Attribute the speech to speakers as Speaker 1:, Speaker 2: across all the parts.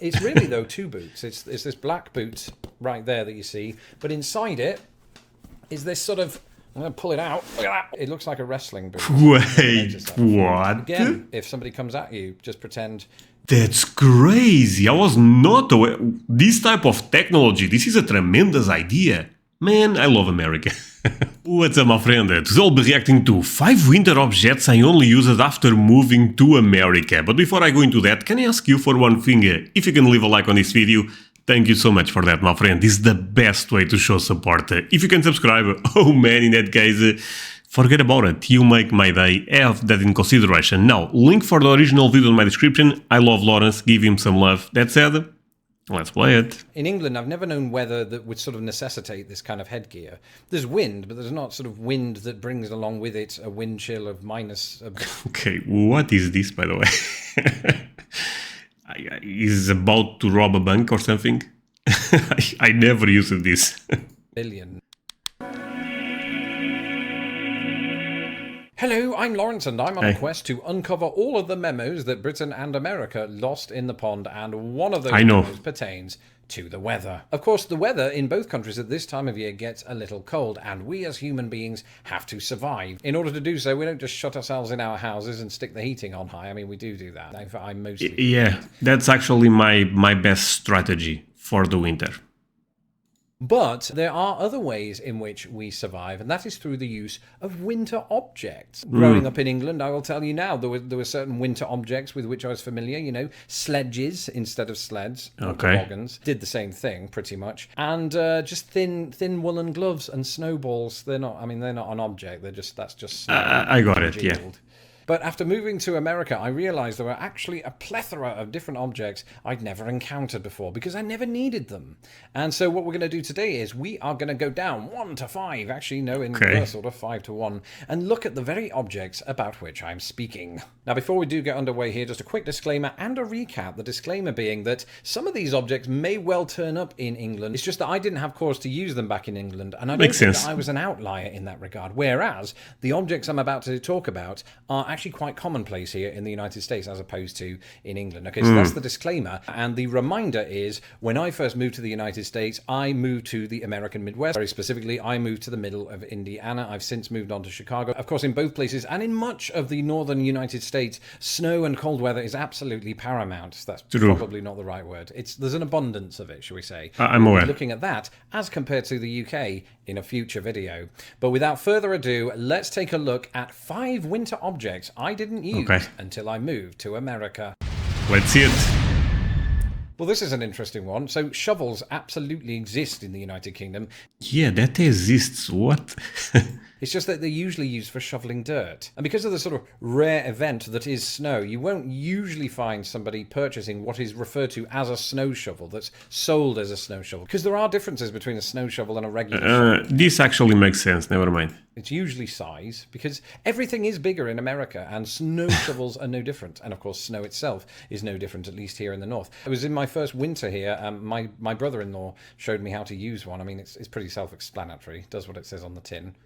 Speaker 1: It's really, though, two boots. It's this black boot right there that you see, but inside it is this sort of... I'm going to pull it out. Look at that. It looks like a wrestling boot.
Speaker 2: Wait, what?
Speaker 1: Again, if somebody comes at you, just pretend...
Speaker 2: That's crazy. I was not aware. This type of technology, this is a tremendous idea. Man, I love America. What's up, my friend? Today I'll be reacting to 5 winter objects I only used after moving to America. But before I go into that, can I ask you for one thing? If you can leave a like on this video, thank you so much for that, my friend. This is the best way to show support. If you can subscribe, oh man, in that case, forget about it. You make my day. Have that in consideration. Now, link for the original video in my description. I love Lawrence. Give him some love. That said, let's play it.
Speaker 1: In England, I've never known weather that would sort of necessitate this kind of headgear. There's wind, but there's not sort of wind that brings along with it a wind chill of minus...
Speaker 2: Okay, what is this, by the way? Is about to rob a bank or something? I never used this.
Speaker 1: Billion. Hello, I'm Lawrence and I'm on a quest to uncover all of the memos that Britain and America lost in the pond, and one of those memos pertains to the weather. Of course, the weather in both countries at this time of year gets a little cold, and we as human beings have to survive. In order to do so, we don't just shut ourselves in our houses and stick the heating on high. I mean, we do that. I mostly...
Speaker 2: Yeah, that's actually my best strategy for the winter.
Speaker 1: But there are other ways in which we survive, and that is through the use of winter objects. Growing up in England, I will tell you now, there were certain winter objects with which I was familiar, you know, sledges instead of sleds, toboggans. Did the same thing, pretty much. And just thin woolen gloves and snowballs. They're not an object, that's just snow.
Speaker 2: I got it, yeah.
Speaker 1: But after moving to America, I realized there were actually a plethora of different objects I'd never encountered before because I never needed them. And so what we're going to do today is we are going to go down 1 to 5, actually, no, in reverse order, 5 to 1, and look at the very objects about which I'm speaking. Now, before we do get underway here, just a quick disclaimer and a recap. The disclaimer being that some of these objects may well turn up in England. It's just that I didn't have cause to use them back in England, and I don't think that I was an outlier in that regard. Whereas the objects I'm about to talk about are actually quite commonplace here in the United States as opposed to in England. Okay, so that's the disclaimer. And the reminder is, when I first moved to the United States, I moved to the American Midwest. Very specifically, I moved to the middle of Indiana. I've since moved on to Chicago. Of course, in both places and in much of the northern United States, snow and cold weather is absolutely paramount. That's probably not the right word. There's an abundance of it, shall we say.
Speaker 2: I'm aware.
Speaker 1: We'll be looking at that as compared to the UK in a future video. But without further ado, let's take a look at 5 winter objects I didn't use until I moved to America.
Speaker 2: Let's see it.
Speaker 1: Well, this is an interesting one. So shovels absolutely exist in the United Kingdom.
Speaker 2: Yeah, that exists. What?
Speaker 1: It's just that they're usually used for shoveling dirt. And because of the sort of rare event that is snow, you won't usually find somebody purchasing what is referred to as a snow shovel that's sold as a snow shovel. Because there are differences between a snow shovel and a regular shovel.
Speaker 2: This actually makes sense, never mind.
Speaker 1: It's usually size, because everything is bigger in America, and snow shovels are no different. And of course, snow itself is no different, at least here in the north. It was in my first winter here, my brother-in-law showed me how to use one. I mean, it's pretty self-explanatory. It does what it says on the tin.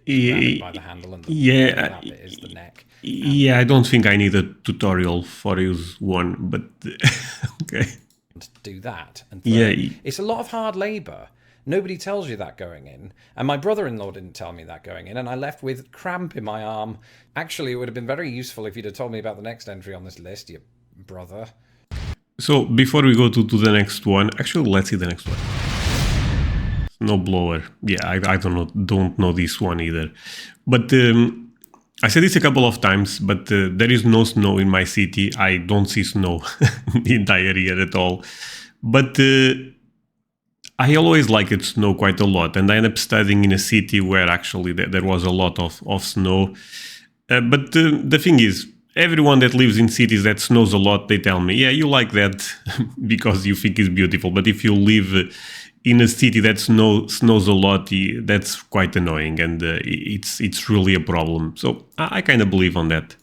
Speaker 1: By the handle, and that bit is the neck.
Speaker 2: Yeah, I don't think I need a tutorial for use one, but okay.
Speaker 1: To do that, and it's a lot of hard labor. Nobody tells you that going in, and my brother-in-law didn't tell me that going in, and I left with cramp in my arm. Actually, it would have been very useful if you'd have told me about the next entry on this list, you brother.
Speaker 2: So before we go to the next one, actually, let's see the next one. Snow blower. Yeah, I don't know this one either. But I said this a couple of times, but there is no snow in my city. I don't see snow the entire year at all. But I always liked snow quite a lot, and I ended up studying in a city where actually there was a lot of snow. But the thing is, everyone that lives in cities that snows a lot, they tell me, yeah, you like that because you think it's beautiful. But if you live in a city that snows a lot, that's quite annoying, and it's really a problem. So I kind of believe on that.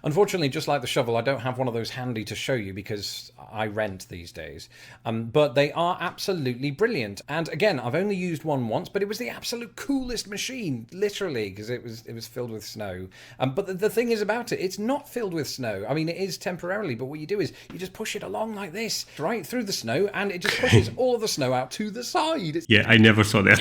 Speaker 1: Unfortunately, just like the shovel, I don't have one of those handy to show you because I rent these days. But they are absolutely brilliant. And again, I've only used one once, but it was the absolute coolest machine, literally, because it was filled with snow. But the thing is about it, it's not filled with snow. I mean, it is temporarily, but what you do is you just push it along like this, right through the snow, and it just pushes all of the snow out to the side.
Speaker 2: Yeah, I never saw that.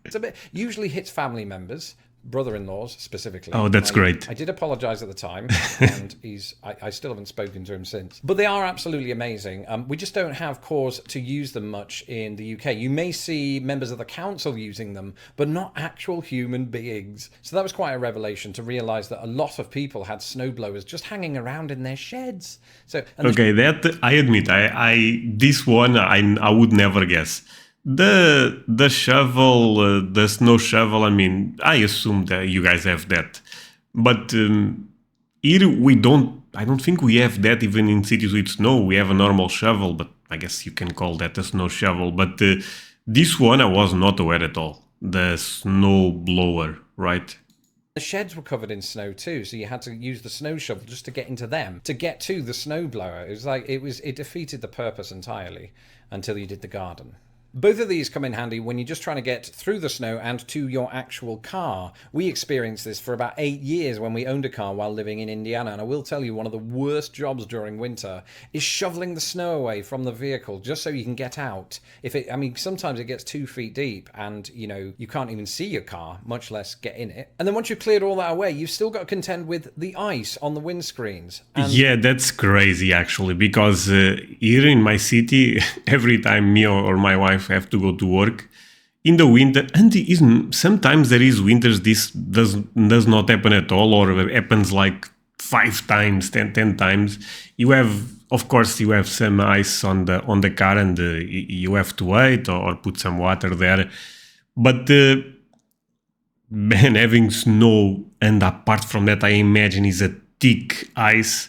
Speaker 1: It's a bit, usually hits family members, brother-in-laws specifically.
Speaker 2: Oh, that's great.
Speaker 1: I did apologise at the time, and I still haven't spoken to him since. But they are absolutely amazing. We just don't have cause to use them much in the UK. You may see members of the council using them, but not actual human beings. So that was quite a revelation to realise that a lot of people had snowblowers just hanging around in their sheds. So
Speaker 2: okay, that I admit, this one I would never guess. The shovel, the snow shovel, I mean, I assume that you guys have that. But here I don't think we have that even in cities with snow. We have a normal shovel, but I guess you can call that a snow shovel. But this one I was not aware at all. The snow blower, right?
Speaker 1: The sheds were covered in snow too, so you had to use the snow shovel just to get into them. To get to the snow blower, it defeated the purpose entirely until you did the garden. Both of these come in handy when you're just trying to get through the snow and to your actual car. We experienced this for about 8 years when we owned a car while living in Indiana, and I will tell you, one of the worst jobs during winter is shoveling the snow away from the vehicle just so you can get out. Sometimes it gets 2 feet deep and, you can't even see your car, much less get in it. And then once you've cleared all that away, you've still got to contend with the ice on the windscreens.
Speaker 2: Yeah, that's crazy actually, because here in my city, every time me or my wife have to go to work in the winter, and sometimes there is winters this does not happen at all, or happens like 5 times, 10 times. You have some ice on the car, and you have to wait or put some water there. But man, having snow, and apart from that, I imagine is a thick ice.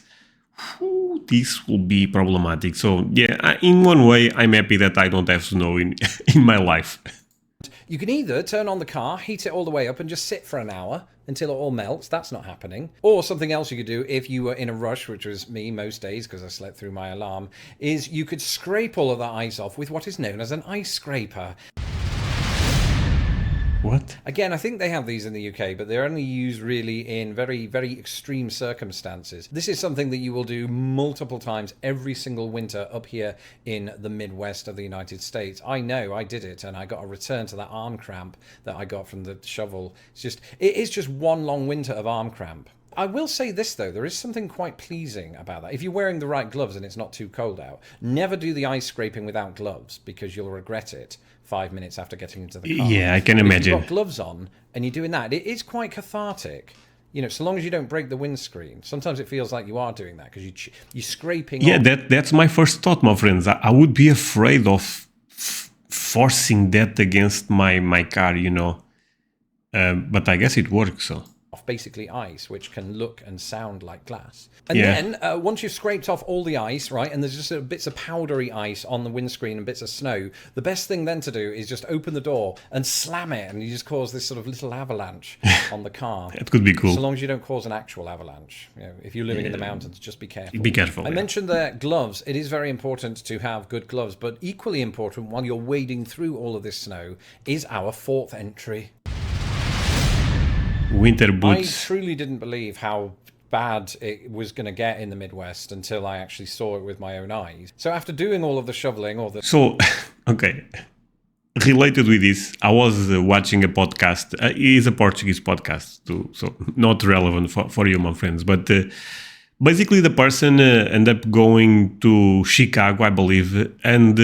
Speaker 2: This will be problematic. So yeah, in one way, I'm happy that I don't have snow in my life.
Speaker 1: You can either turn on the car, heat it all the way up, and just sit for an hour until it all melts. That's not happening. Or something else you could do if you were in a rush, which was me most days because I slept through my alarm, is you could scrape all of that ice off with what is known as an ice scraper.
Speaker 2: What?
Speaker 1: Again, I think they have these in the UK, but they're only used really in very, very extreme circumstances. This is something that you will do multiple times every single winter up here in the Midwest of the United States. I know, I did it, and I got a return to that arm cramp that I got from the shovel. It is just one long winter of arm cramp. I will say this, though, there is something quite pleasing about that. If you're wearing the right gloves and it's not too cold out, never do the ice scraping without gloves because you'll regret it 5 minutes after getting into the car.
Speaker 2: Yeah, I can imagine.
Speaker 1: If you've got gloves on and you're doing that, it is quite cathartic. So long as you don't break the windscreen. Sometimes it feels like you are doing that because you're scraping.
Speaker 2: Yeah, that's my first thought, my friends. I would be afraid of forcing that against my car, but I guess it works, so.
Speaker 1: Off basically ice, which can look and sound like glass. And then once you've scraped off all the ice, right, and there's just bits of powdery ice on the windscreen and bits of snow, the best thing then to do is just open the door and slam it, and you just cause this sort of little avalanche on the car.
Speaker 2: That could be cool.
Speaker 1: So long as you don't cause an actual avalanche. If you're living in the mountains, just be careful.
Speaker 2: Be careful.
Speaker 1: I mentioned the gloves. It is very important to have good gloves, but equally important while you're wading through all of this snow is our fourth entry.
Speaker 2: Winter boots.
Speaker 1: I truly didn't believe how bad it was going to get in the Midwest until I actually saw it with my own eyes. So after doing all of the shoveling,
Speaker 2: okay, related with this, I was watching a podcast. It is a Portuguese podcast too, so not relevant for you, my friends. But basically, the person ended up going to Chicago, I believe, and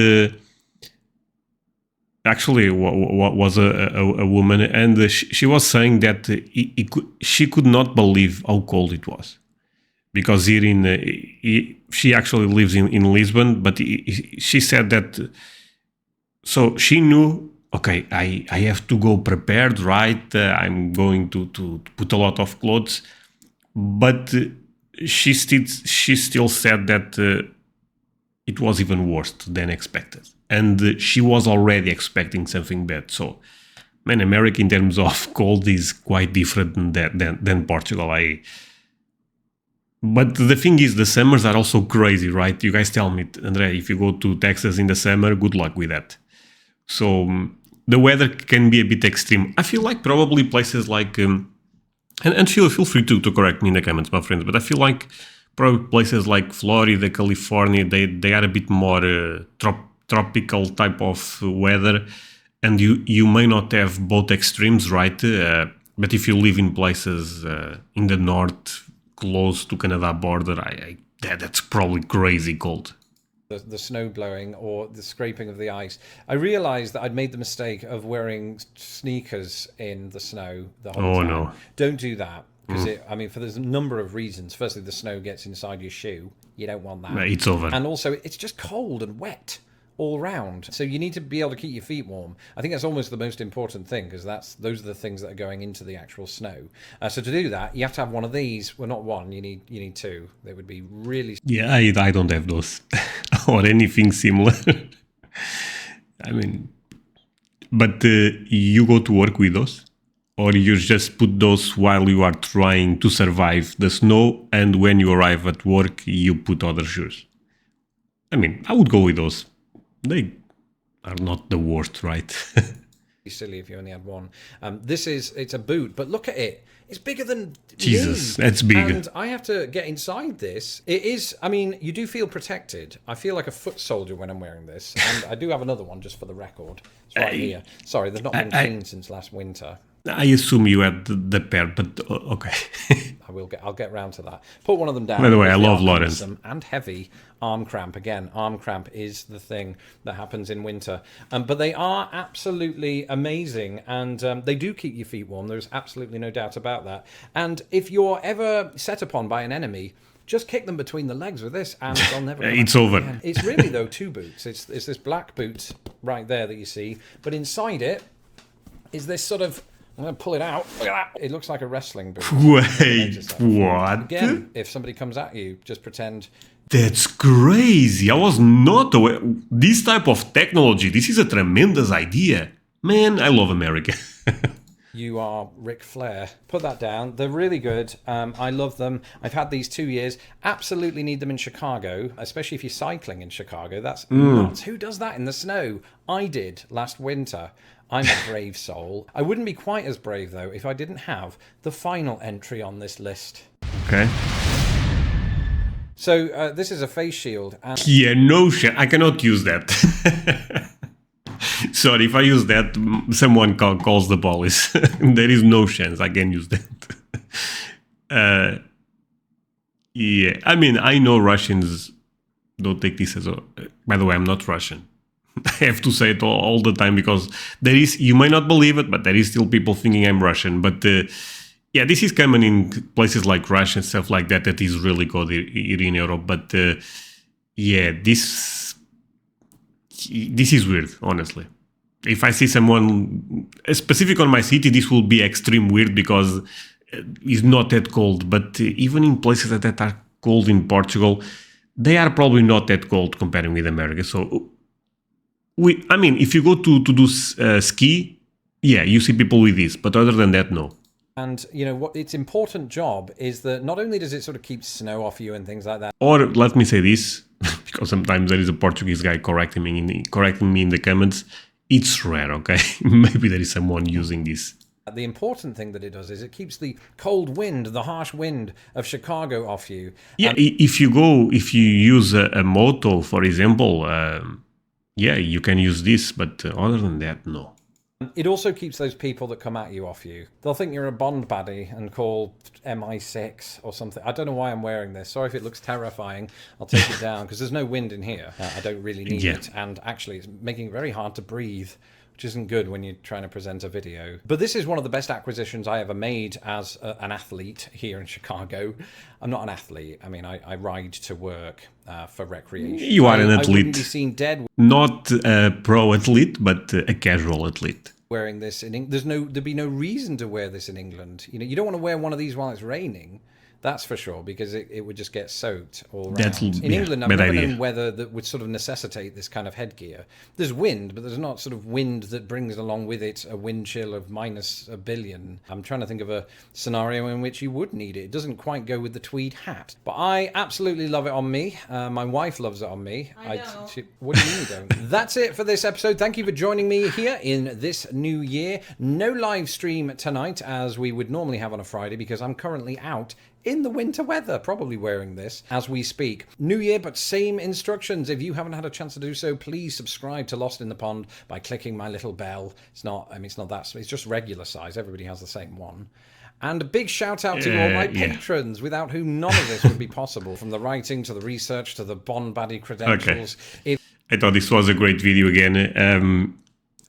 Speaker 2: actually was a woman, and she was saying that she could not believe how cold it was, because here she actually lives in Lisbon, but she said that, so she knew, okay, I have to go prepared, right? I'm going to put a lot of clothes, but she still said that it was even worse than expected. And she was already expecting something bad. So, man, America in terms of cold is quite different than Portugal. But the thing is, the summers are also crazy, right? You guys tell me, André, if you go to Texas in the summer, good luck with that. So the weather can be a bit extreme. I feel like probably places like, and feel free to correct me in the comments, my friends, but I feel like probably places like Florida, California, they are a bit more tropical type of weather, and you may not have both extremes, right? But if you live in places in the north, close to Canada border, that's probably crazy cold.
Speaker 1: The snow blowing or the scraping of the ice. I realized that I'd made the mistake of wearing sneakers in the snow the whole time.
Speaker 2: No.
Speaker 1: Don't do that. Because there's a number of reasons. Firstly, the snow gets inside your shoe. You don't want that.
Speaker 2: It's over.
Speaker 1: And also, it's just cold and wet all round. So you need to be able to keep your feet warm. I think that's almost the most important thing, because those are the things that are going into the actual snow. So to do that, you have to have one of these. Well, not one. You need two. They would be really...
Speaker 2: Yeah, I don't have those or anything similar. But you go to work with those? Or you just put those while you are trying to survive the snow, and when you arrive at work, you put other shoes? I would go with those. They are not the worst, right?
Speaker 1: Silly if you only had one. It's a boot, but look at it. It's bigger than
Speaker 2: Jesus,
Speaker 1: me.
Speaker 2: that's big.
Speaker 1: And I have to get inside this. It is, you do feel protected. I feel like a foot soldier when I'm wearing this. And I do have another one just for the record. It's right here. Sorry, they've not been cleaned since last winter.
Speaker 2: I assume you had the pair, but okay.
Speaker 1: I'll get round to that. Put one of them down.
Speaker 2: By the way, I love Lawrence.
Speaker 1: And heavy arm cramp. Again, arm cramp is the thing that happens in winter. But they are absolutely amazing, and they do keep your feet warm. There's absolutely no doubt about that. And if you're ever set upon by an enemy, just kick them between the legs with this, and they'll never.
Speaker 2: It's over.
Speaker 1: Again. It's really though two boots. It's this black boot right there that you see, but inside it is this sort of. I'm going to pull it out. Look at that. It looks like a wrestling boot.
Speaker 2: Wait, what?
Speaker 1: Again, if somebody comes at you, just pretend.
Speaker 2: That's crazy. I was not aware. This type of technology, this is a tremendous idea. Man, I love America.
Speaker 1: You are Ric Flair. Put that down. They're really good. I love them. I've had these 2 years. Absolutely need them in Chicago, especially if you're cycling in Chicago. That's nuts. Who does that in the snow? I did last winter. I'm a brave soul. I wouldn't be quite as brave, though, if I didn't have the final entry on this list.
Speaker 2: Okay.
Speaker 1: So this is a face shield. And
Speaker 2: Yeah, no shit. I cannot use that. Sorry, if I use that, someone calls the police. There is no chance I can use that. Yeah, I know Russians don't take this as a... By the way, I'm not Russian. I have to say it all the time, because there is, you might not believe it, but there is still people thinking I'm Russian. But yeah, this is common in places like Russia and stuff like that. That is really good here in Europe. But yeah, this is weird, honestly. If I see someone specific on my city, this will be extreme weird, because it's not that cold. But even in places that are cold in Portugal, they are probably not that cold comparing with America. So if you go to do ski, yeah, you see people with this, but other than that, no.
Speaker 1: And, what its important job is that not only does it sort of keep snow off you and things like that.
Speaker 2: Or let me say this, because sometimes there is a Portuguese guy correcting me in the comments. It's rare, okay? Maybe there is someone using this.
Speaker 1: The important thing that it does is it keeps the cold wind, the harsh wind of Chicago off you.
Speaker 2: Yeah, if you use a moto, for example... yeah, you can use this, but other than that, no.
Speaker 1: It also keeps those people that come at you off you. They'll think you're a Bond baddie and call MI6 or something. I don't know why I'm wearing this. Sorry if it looks terrifying. I'll take it down, because there's no wind in here. I don't really need it. And actually, it's making it very hard to breathe, which isn't good when you're trying to present a video. But this is one of the best acquisitions I ever made as an athlete here in Chicago. I'm not an athlete. I ride to work for recreation.
Speaker 2: You are an athlete.
Speaker 1: I wouldn't be seen dead.
Speaker 2: Not a pro athlete, but a casual athlete.
Speaker 1: Wearing this there'd be no reason to wear this in England. You don't want to wear one of these while it's raining. That's for sure, because it would just get soaked all around.
Speaker 2: That's
Speaker 1: In England, I've
Speaker 2: bad
Speaker 1: never
Speaker 2: idea.
Speaker 1: known weather that would sort of necessitate this kind of headgear. There's wind, but there's not sort of wind that brings along with it a wind chill of minus a billion. I'm trying to think of a scenario in which you would need it. It doesn't quite go with the tweed hat. But I absolutely love it on me. My wife loves it on me.
Speaker 3: I don't.
Speaker 1: What do you mean you don't? That's it for this episode. Thank you for joining me here in this new year. No live stream tonight, as we would normally have on a Friday, because I'm currently out in the winter weather, probably wearing this as we speak. New year, but same instructions. If you haven't had a chance to do so, please subscribe to Lost in the Pond by clicking my little bell. It's not that, it's just regular size. Everybody has the same one. And a big shout out to all my patrons, without whom none of this would be possible. From the writing to the research to the Bond baddie credentials.
Speaker 2: Okay. I thought this was a great video again.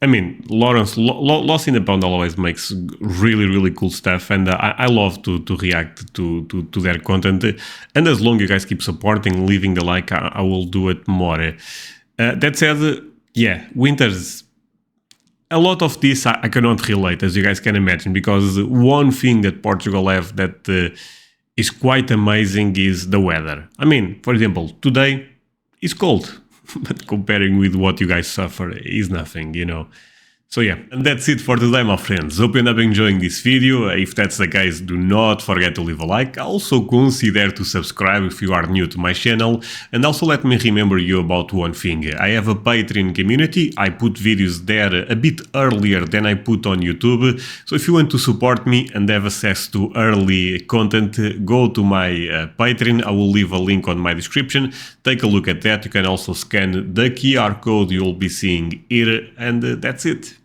Speaker 2: I mean, Lawrence, Lost in the Pond always makes really, really cool stuff, and I love to react to their content. And as long as you guys keep supporting, leaving the like, I will do it more. That said, yeah, winters, a lot of this I cannot relate, as you guys can imagine, because one thing that Portugal have that is quite amazing is the weather. I mean, for example, today it's cold. But comparing with what you guys suffer is nothing, you know. So yeah, and that's it for today, my friends. Hope you end up enjoying this video. If that's the case, do not forget to leave a like. Also consider to subscribe if you are new to my channel. And also let me remember you about one thing. I have a Patreon community. I put videos there a bit earlier than I put on YouTube. So if you want to support me and have access to early content, go to my Patreon. I will leave a link on my description. Take a look at that. You can also scan the QR code you'll be seeing here. And that's it.